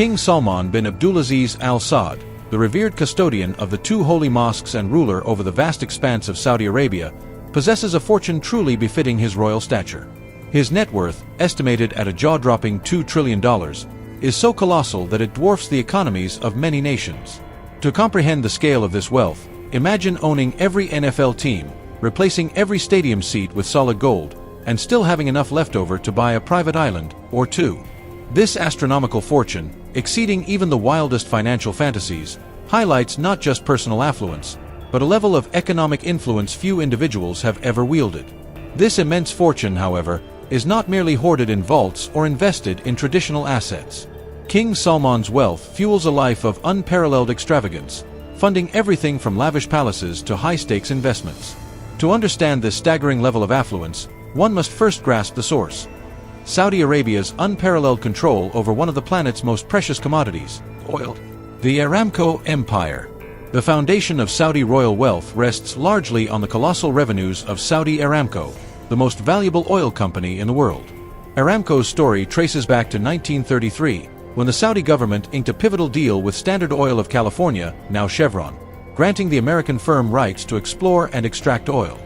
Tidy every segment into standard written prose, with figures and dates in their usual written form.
King Salman bin Abdulaziz Al Saud, the revered custodian of the two holy mosques and ruler over the vast expanse of Saudi Arabia, possesses a fortune truly befitting his royal stature. His net worth, estimated at a jaw-dropping $2 trillion, is so colossal that it dwarfs the economies of many nations. To comprehend the scale of this wealth, imagine owning every NFL team, replacing every stadium seat with solid gold, and still having enough left over to buy a private island or two. This astronomical fortune, exceeding even the wildest financial fantasies, highlights not just personal affluence, but a level of economic influence few individuals have ever wielded. This immense fortune, however, is not merely hoarded in vaults or invested in traditional assets. King Salman's wealth fuels a life of unparalleled extravagance, funding everything from lavish palaces to high-stakes investments. To understand this staggering level of affluence, one must first grasp the source: Saudi Arabia's unparalleled control over one of the planet's most precious commodities, oil. The Aramco Empire. The foundation of Saudi royal wealth rests largely on the colossal revenues of Saudi Aramco, the most valuable oil company in the world. Aramco's story traces back to 1933, when the Saudi government inked a pivotal deal with Standard Oil of California, now Chevron, granting the American firm rights to explore and extract oil.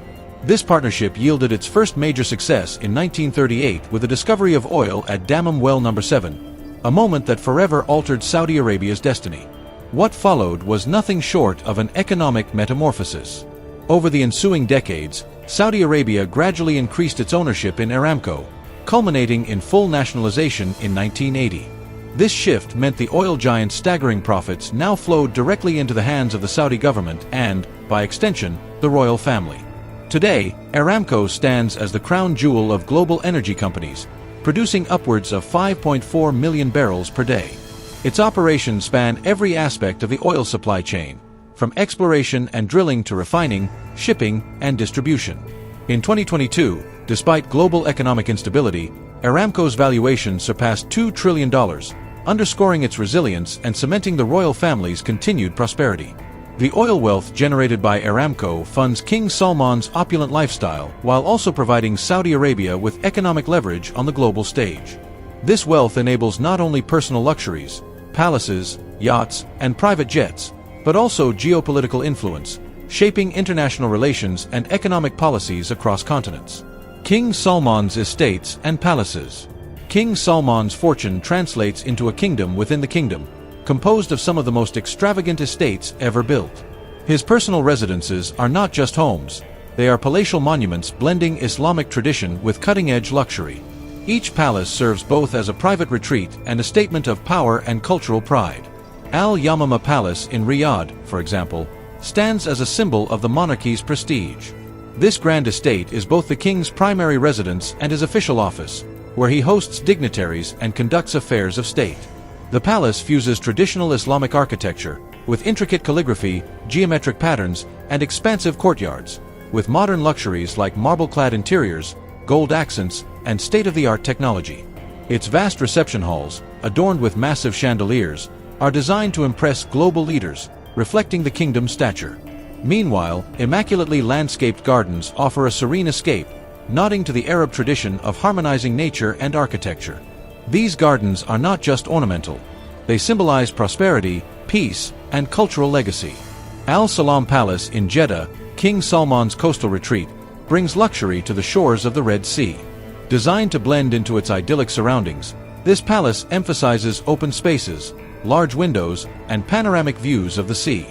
This partnership yielded its first major success in 1938 with the discovery of oil at Dammam Well No. 7, a moment that forever altered Saudi Arabia's destiny. What followed was nothing short of an economic metamorphosis. Over the ensuing decades, Saudi Arabia gradually increased its ownership in Aramco, culminating in full nationalization in 1980. This shift meant the oil giant's staggering profits now flowed directly into the hands of the Saudi government and, by extension, the royal family. Today, Aramco stands as the crown jewel of global energy companies, producing upwards of 5.4 million barrels per day. Its operations span every aspect of the oil supply chain, from exploration and drilling to refining, shipping, and distribution. In 2022, despite global economic instability, Aramco's valuation surpassed $2 trillion, underscoring its resilience and cementing the royal family's continued prosperity. The oil wealth generated by Aramco funds King Salman's opulent lifestyle while also providing Saudi Arabia with economic leverage on the global stage. This wealth enables not only personal luxuries, palaces, yachts, and private jets, but also geopolitical influence, shaping international relations and economic policies across continents. King Salman's estates and palaces. King Salman's fortune translates into a kingdom within the kingdom, composed of some of the most extravagant estates ever built. His personal residences are not just homes, they are palatial monuments blending Islamic tradition with cutting-edge luxury. Each palace serves both as a private retreat and a statement of power and cultural pride. Al Yamama Palace in Riyadh, for example, stands as a symbol of the monarchy's prestige. This grand estate is both the king's primary residence and his official office, where he hosts dignitaries and conducts affairs of state. The palace fuses traditional Islamic architecture with intricate calligraphy, geometric patterns, and expansive courtyards, with modern luxuries like marble-clad interiors, gold accents, and state-of-the-art technology. Its vast reception halls, adorned with massive chandeliers, are designed to impress global leaders, reflecting the kingdom's stature. Meanwhile, immaculately landscaped gardens offer a serene escape, nodding to the Arab tradition of harmonizing nature and architecture. These gardens are not just ornamental. They symbolize prosperity, peace, and cultural legacy. Al Salam Palace in Jeddah, King Salman's coastal retreat, brings luxury to the shores of the Red Sea. Designed to blend into its idyllic surroundings, this palace emphasizes open spaces, large windows, and panoramic views of the sea.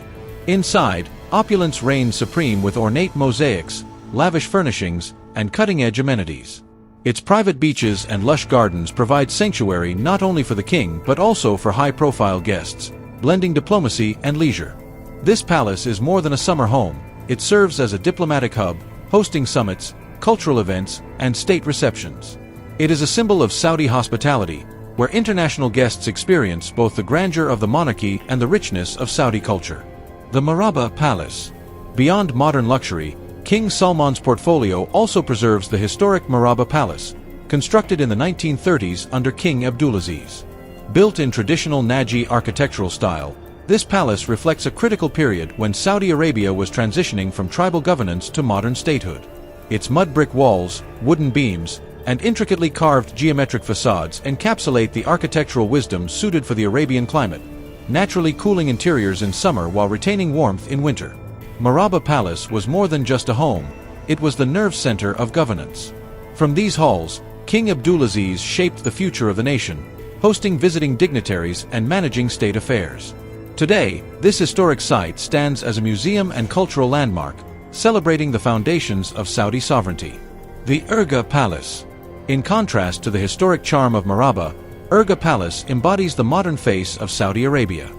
Inside, opulence reigns supreme with ornate mosaics, lavish furnishings, and cutting-edge amenities. Its private beaches and lush gardens provide sanctuary not only for the king but also for high-profile guests, blending diplomacy and leisure. This palace is more than a summer home. It serves as a diplomatic hub, hosting summits, cultural events, and state receptions. It is a symbol of Saudi hospitality, where international guests experience both the grandeur of the monarchy and the richness of Saudi culture. The Maraba Palace. Beyond modern luxury, King Salman's portfolio also preserves the historic Maraba Palace, constructed in the 1930s under King Abdulaziz. Built in traditional Naji architectural style, this palace reflects a critical period when Saudi Arabia was transitioning from tribal governance to modern statehood. Its mud brick walls, wooden beams, and intricately carved geometric facades encapsulate the architectural wisdom suited for the Arabian climate, naturally cooling interiors in summer while retaining warmth in winter. Maraba Palace was more than just a home, it was the nerve center of governance. From these halls, King Abdulaziz shaped the future of the nation, hosting visiting dignitaries and managing state affairs. Today, this historic site stands as a museum and cultural landmark, celebrating the foundations of Saudi sovereignty. The Urga Palace. In contrast to the historic charm of Maraba, Urga Palace embodies the modern face of Saudi Arabia.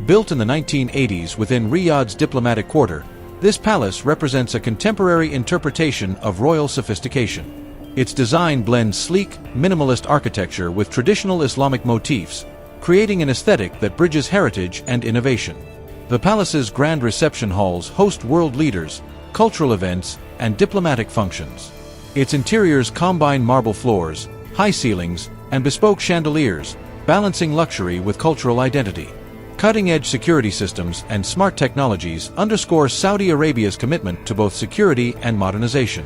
Built in the 1980s within Riyadh's diplomatic quarter, this palace represents a contemporary interpretation of royal sophistication. Its design blends sleek, minimalist architecture with traditional Islamic motifs, creating an aesthetic that bridges heritage and innovation. The palace's grand reception halls host world leaders, cultural events, and diplomatic functions. Its interiors combine marble floors, high ceilings, and bespoke chandeliers, balancing luxury with cultural identity. Cutting-edge security systems and smart technologies underscore Saudi Arabia's commitment to both security and modernization.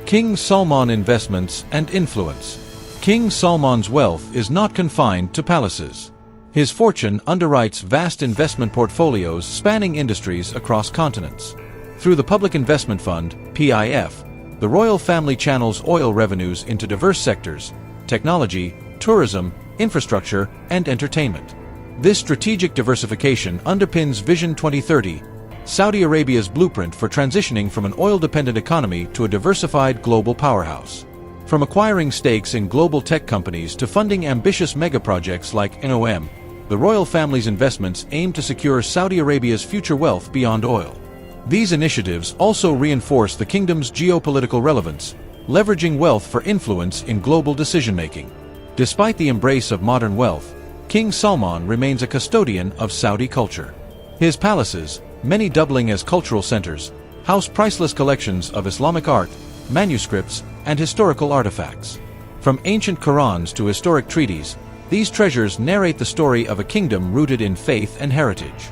King Salman investments and influence. King Salman's wealth is not confined to palaces. His fortune underwrites vast investment portfolios spanning industries across continents. Through the Public Investment Fund, PIF, the royal family channels oil revenues into diverse sectors: technology, tourism, infrastructure, and entertainment. This strategic diversification underpins Vision 2030, Saudi Arabia's blueprint for transitioning from an oil-dependent economy to a diversified global powerhouse. From acquiring stakes in global tech companies to funding ambitious megaprojects like NOM, the royal family's investments aim to secure Saudi Arabia's future wealth beyond oil. These initiatives also reinforce the kingdom's geopolitical relevance, leveraging wealth for influence in global decision-making. Despite the embrace of modern wealth, King Salman remains a custodian of Saudi culture. His palaces, many doubling as cultural centers, house priceless collections of Islamic art, manuscripts, and historical artifacts. From ancient Qurans to historic treaties, these treasures narrate the story of a kingdom rooted in faith and heritage.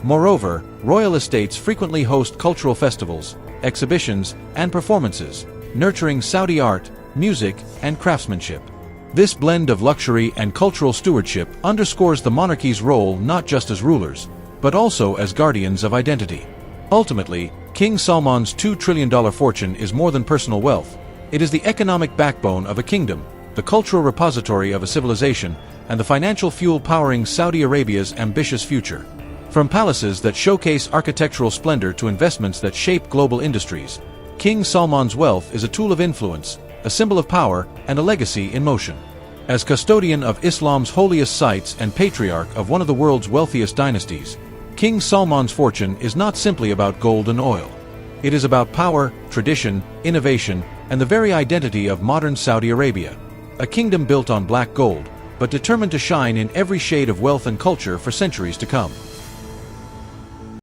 Moreover, royal estates frequently host cultural festivals, exhibitions, and performances, nurturing Saudi art, music, and craftsmanship. This blend of luxury and cultural stewardship underscores the monarchy's role not just as rulers, but also as guardians of identity. Ultimately, King Salman's $2 trillion fortune is more than personal wealth. It is the economic backbone of a kingdom, the cultural repository of a civilization, and the financial fuel powering Saudi Arabia's ambitious future. From palaces that showcase architectural splendor to investments that shape global industries, King Salman's wealth is a tool of influence, a symbol of power, and a legacy in motion. As custodian of Islam's holiest sites and patriarch of one of the world's wealthiest dynasties, King Salman's fortune is not simply about gold and oil. It is about power, tradition, innovation, and the very identity of modern Saudi Arabia, a kingdom built on black gold, but determined to shine in every shade of wealth and culture for centuries to come.